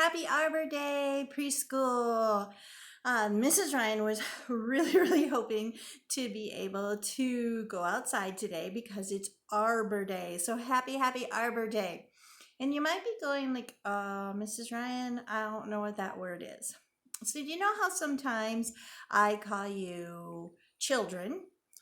Happy Arbor Day, preschool. Mrs. Ryan was really hoping to be able to go outside today because it's Arbor Day. So happy Arbor Day. And you might be going like, Mrs. Ryan, I don't know what that word is. So do you know how sometimes I call you children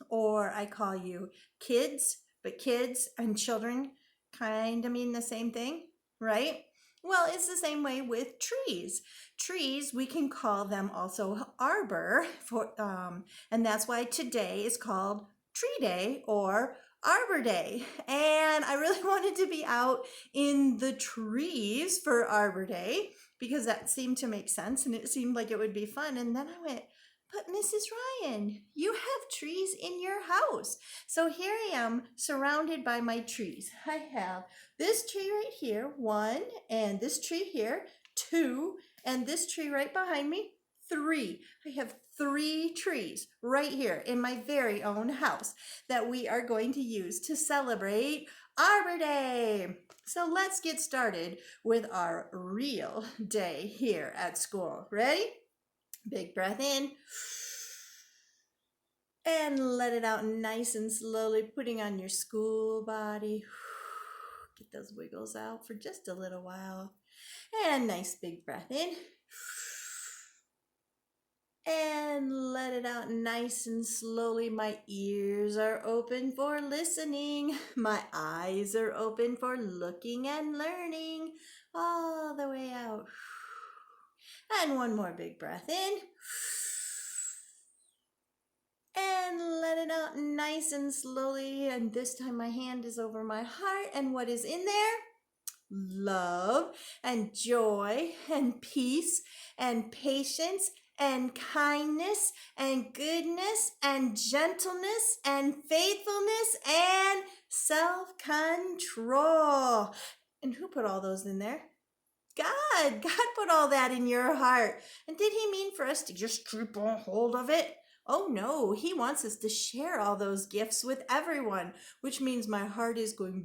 or I call you kids, but kids and children kind of mean the same thing, right? Well, it's the same way with trees. Trees, we can call them also arbor and that's why today is called Tree Day or Arbor Day. And I really wanted to be out in the trees for Arbor Day because that seemed to make sense and it seemed like it would be fun. And then I went, but Mrs. Ryan, you have trees in your house. So here I am surrounded by my trees. I have this tree right here, one, and this tree here, two, and this tree right behind me, three. I have 3 trees right here in my very own house that we are going to use to celebrate Arbor Day. So let's get started with our real day here at school. Ready? Big breath in. And let it out nice and slowly, putting on your school body. Get those wiggles out for just a little while. And nice big breath in. And let it out nice and slowly. My ears are open for listening. My eyes are open for looking and learning. All the way out. And one more big breath in. And let it out nice and slowly. And this time my hand is over my heart. And what is in there? Love and joy and peace and patience and kindness and goodness and gentleness and faithfulness and self-control. And who put all those in there? God put all that in your heart. And did he mean for us to just keep on hold of it? Oh no, he wants us to share all those gifts with everyone, which means my heart is going.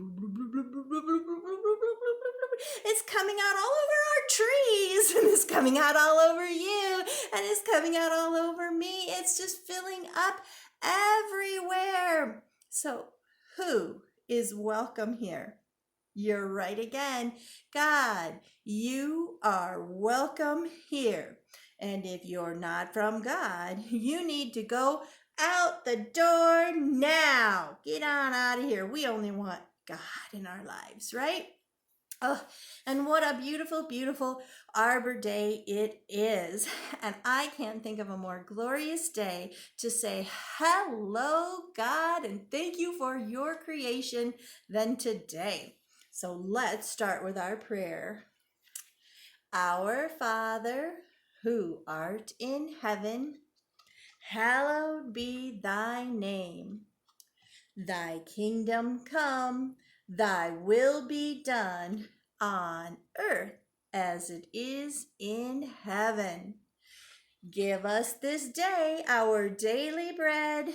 It's coming out all over our trees, and it's coming out all over you, and it's coming out all over me. It's just filling up everywhere. So, who is welcome here? You're right again. God, you are welcome here. And if you're not from God, you need to go out the door now. Get on out of here. We only want God in our lives, right? Oh, and what a beautiful Arbor Day it is. And I can't think of a more glorious day to say hello, God, and thank you for your creation than today. So let's start with our prayer. Our Father, who art in heaven, hallowed be thy name. Thy kingdom come, thy will be done on earth as it is in heaven. Give us this day our daily bread,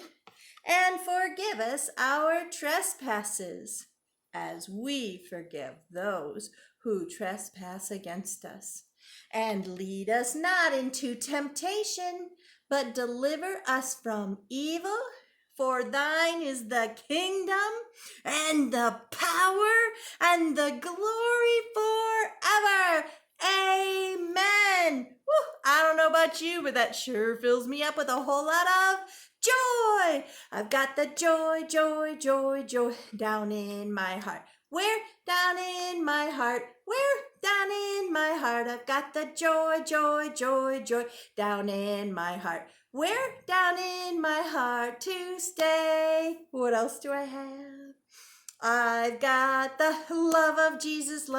and forgive us our trespasses, as we forgive those who trespass against us. And lead us not into temptation, but deliver us from evil. For thine is the kingdom and the power and the glory forever. Amen. Woo, I don't know about you, but that sure fills me up with a whole lot of joy. I've got the joy down in my heart. Where? Down in my heart. Where? Down in my heart. I've got the joy down in my heart. Where? Down in my heart to stay. What else do I have? I've got the love of Jesus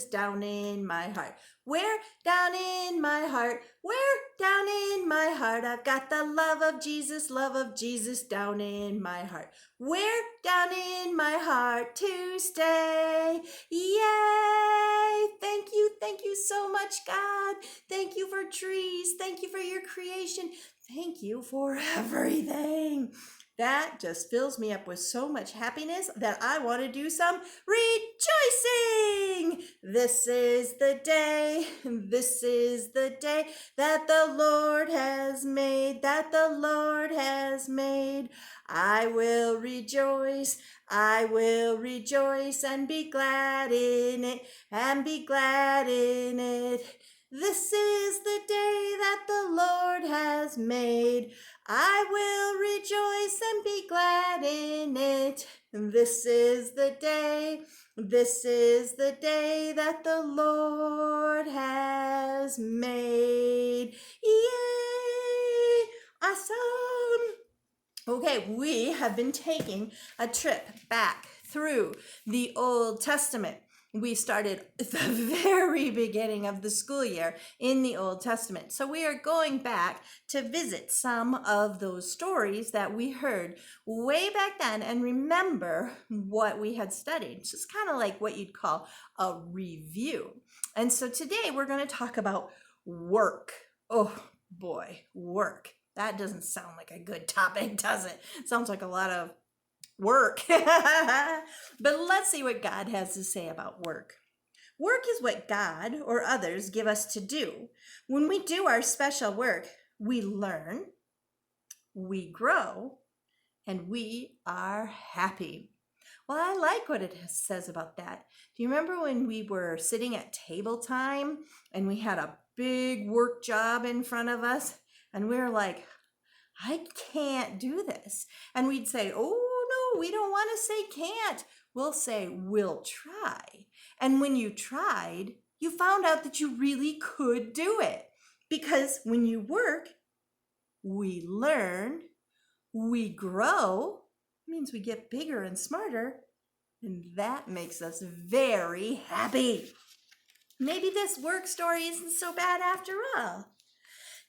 down in my heart. Where? Down in my heart. Where? Down in my heart. I've got the love of Jesus down in my heart. Where? Down in my heart to stay. Yay! Thank you so much, God. Thank you for trees. Thank you for your creation. Thank you for everything. That just fills me up with so much happiness that I want to do some rejoicing. This is the day that the Lord has made, that the Lord has made. I will rejoice and be glad in it, and be glad in it. This is the day that the Lord has made. I will rejoice and be glad in it. This is the day that the Lord has made. Yay! Awesome! Okay, we have been taking a trip back through the Old Testament. We started at the very beginning of the school year in the Old Testament. So we are going back to visit some of those stories that we heard way back then and remember what we had studied. It's just kind of like what you'd call a review. And so today we're going to talk about work. Oh boy, work. That doesn't sound like a good topic, does it? Sounds like a lot of work. But let's see what God has to say about work. Work is what God or others give us to do. When we do our special work, we learn, we grow, and we are happy. Well, I like what it says about that. Do you remember when we were sitting at table time and we had a big work job in front of us? And we were like, I can't do this. And we'd say, oh, no, we don't want to say can't. We'll say, we'll try. And when you tried, you found out that you really could do it. Because when you work, we learn, we grow, means we get bigger and smarter, and that makes us very happy. Maybe this work story isn't so bad after all.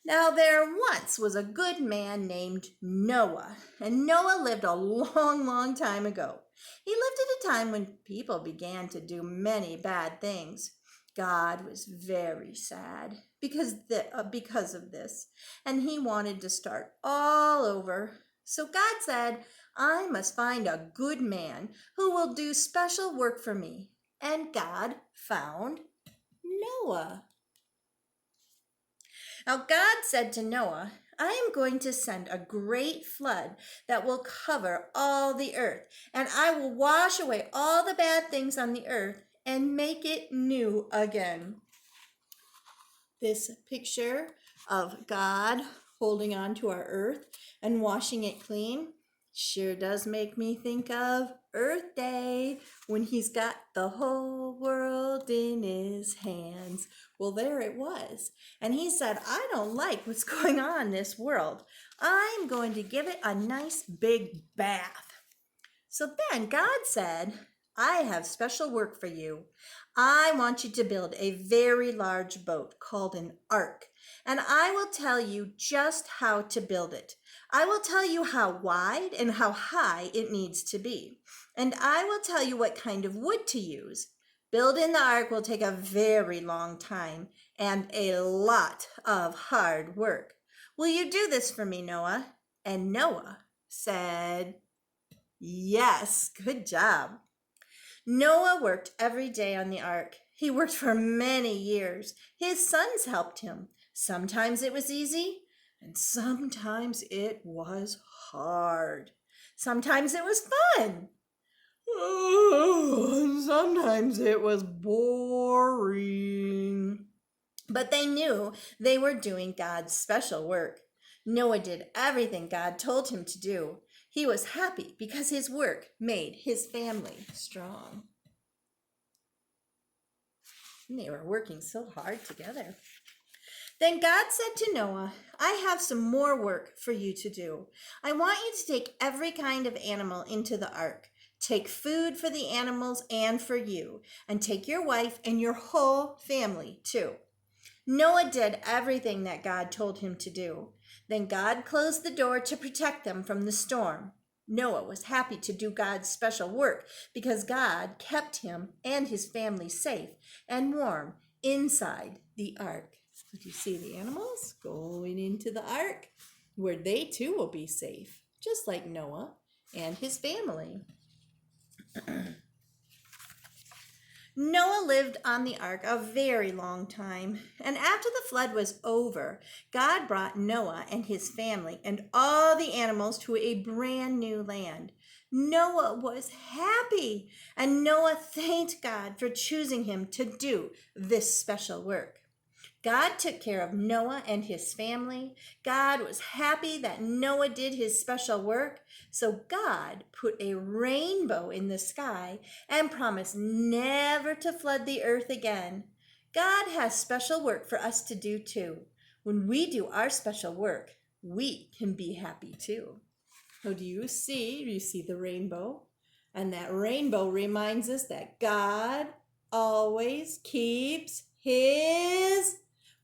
Now, there once was a good man named Noah, and Noah lived a long, long time ago. He lived at a time when people began to do many bad things. God was very sad because of this, and he wanted to start all over. So God said, I must find a good man who will do special work for me. And God found Noah. Now God said to Noah, I am going to send a great flood that will cover all the earth, and I will wash away all the bad things on the earth and make it new again. This picture of God holding on to our earth and washing it clean sure does make me think of Earth Day when he's got the whole world in his hands. Well, there it was. And he said, I don't like what's going on in this world. I'm going to give it a nice big bath. So then God said, I have special work for you. I want you to build a very large boat called an ark, and I will tell you just how to build it. I will tell you how wide and how high it needs to be, and I will tell you what kind of wood to use. Building the ark will take a very long time and a lot of hard work. Will you do this for me, Noah? And Noah said, yes, good job. Noah worked every day on the ark. He worked for many years. His sons helped him. Sometimes it was easy, and sometimes it was hard. Sometimes it was fun. Oh, sometimes it was boring. But they knew they were doing God's special work. Noah did everything God told him to do. He was happy because his work made his family strong. And they were working so hard together. Then God said to Noah, I have some more work for you to do. I want you to take every kind of animal into the ark. Take food for the animals and for you, and take your wife and your whole family too. Noah did everything that God told him to do. Then God closed the door to protect them from the storm. Noah was happy to do God's special work because God kept him and his family safe and warm inside the ark. Did you see the animals going into the ark where they too will be safe, just like Noah and his family. Noah lived on the ark a very long time, and after the flood was over, God brought Noah and his family and all the animals to a brand new land. Noah was happy, and Noah thanked God for choosing him to do this special work. God took care of Noah and his family. God was happy that Noah did his special work. So God put a rainbow in the sky and promised never to flood the earth again. God has special work for us to do too. When we do our special work, we can be happy too. So do you see? You see the rainbow? And that rainbow reminds us that God always keeps his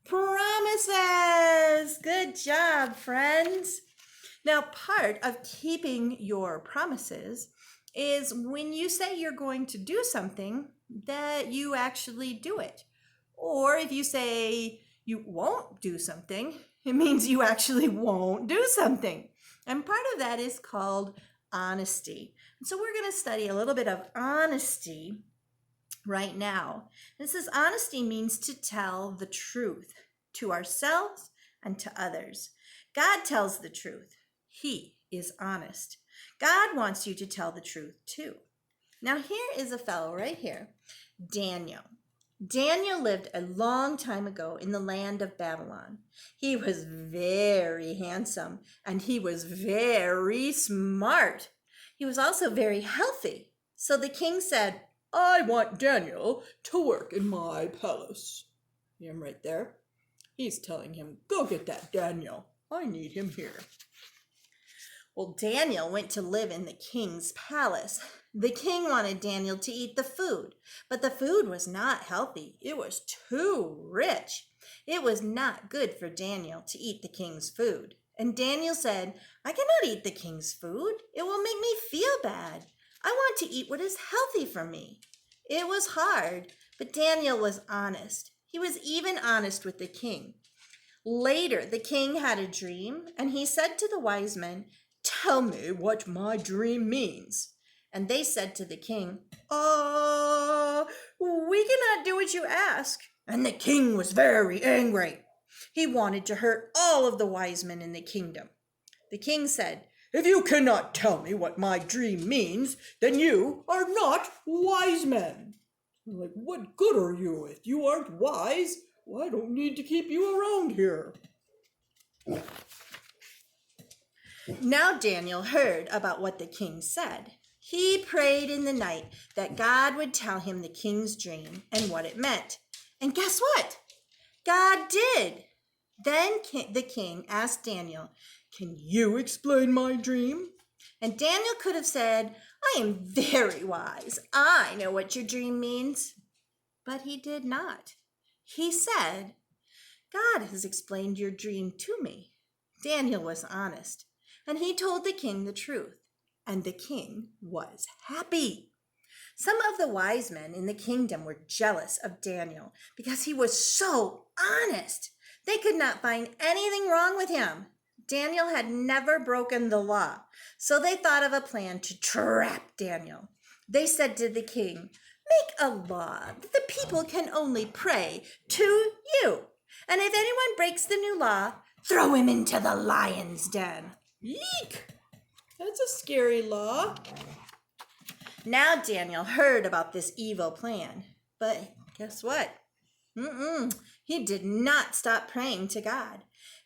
promises. Good job, friends. Now, part of keeping your promises is when you say you're going to do something, that you actually do it. Or if you say you won't do something, it means you actually won't do something. And part of that is called honesty. And so we're going to study a little bit of honesty right now. And it says honesty means to tell the truth to ourselves and to others. God tells the truth. He is honest. God wants you to tell the truth too. Now here is a fellow right here, Daniel. Daniel lived a long time ago in the land of Babylon. He was very handsome and he was very smart. He was also very healthy. So the king said, I want Daniel to work in my palace. See him right there? He's telling him, go get that Daniel. I need him here. Well, Daniel went to live in the king's palace. The king wanted Daniel to eat the food, but the food was not healthy. It was too rich. It was not good for Daniel to eat the king's food. And Daniel said, I cannot eat the king's food. It will make me feel bad. I want to eat what is healthy for me. It was hard, but Daniel was honest. He was even honest with the king. Later, the king had a dream, and he said to the wise men, tell me what my dream means. And they said to the king, we cannot do what you ask. And the king was very angry. He wanted to hurt all of the wise men in the kingdom. The king said, if you cannot tell me what my dream means, then you are not wise men. Like, what good are you if you aren't wise? Well, I don't need to keep you around here. Now Daniel heard about what the king said. He prayed in the night that God would tell him the king's dream and what it meant. And guess what? God did. Then the king asked Daniel, can you explain my dream? And Daniel could have said, I am very wise. I know what your dream means. But he did not. He said, God has explained your dream to me. Daniel was honest, and he told the king the truth, and the king was happy. Some of the wise men in the kingdom were jealous of Daniel because he was so honest. They could not find anything wrong with him. Daniel had never broken the law, so they thought of a plan to trap Daniel. They said to the king, make a law that the people can only pray to you. And if anyone breaks the new law, throw him into the lion's den. Eek! That's a scary law. Now Daniel heard about this evil plan. But guess what? He did not stop praying to God.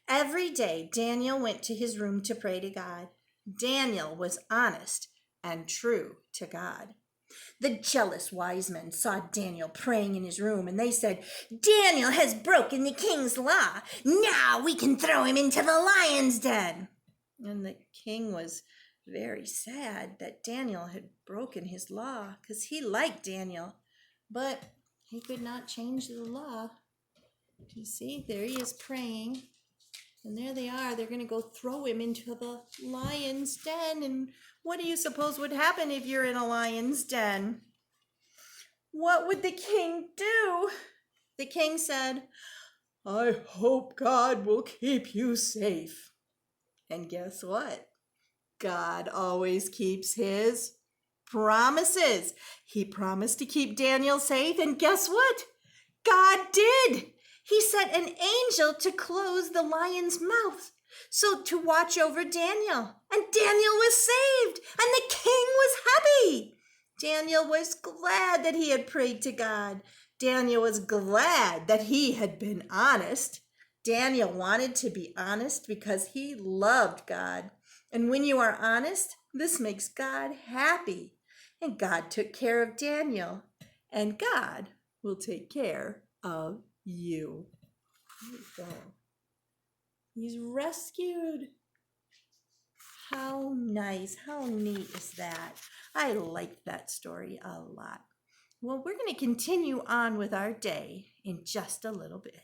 Every day, Daniel went to his room to pray to God. Daniel was honest and true to God. The jealous wise men saw Daniel praying in his room, and they said, Daniel has broken the king's law. Now we can throw him into the lion's den. And the king was very sad that Daniel had broken his law because he liked Daniel, but he could not change the law. You see, there he is praying. And there they are. They're going to go throw him into the lion's den. And what do you suppose would happen if you're in a lion's den? What would the king do? The king said, I hope God will keep you safe. And guess what? God always keeps his promises. He promised to keep Daniel safe, and guess what? God did. He sent an angel to close the lion's mouth, so to watch over Daniel. And Daniel was saved, and the king was happy. Daniel was glad that he had prayed to God. Daniel was glad that he had been honest. Daniel wanted to be honest because he loved God. And when you are honest, this makes God happy. And God took care of Daniel. And God will take care of you. There you go. He's rescued. How nice. How neat is that? I like that story a lot. Well, we're going to continue on with our day in just a little bit.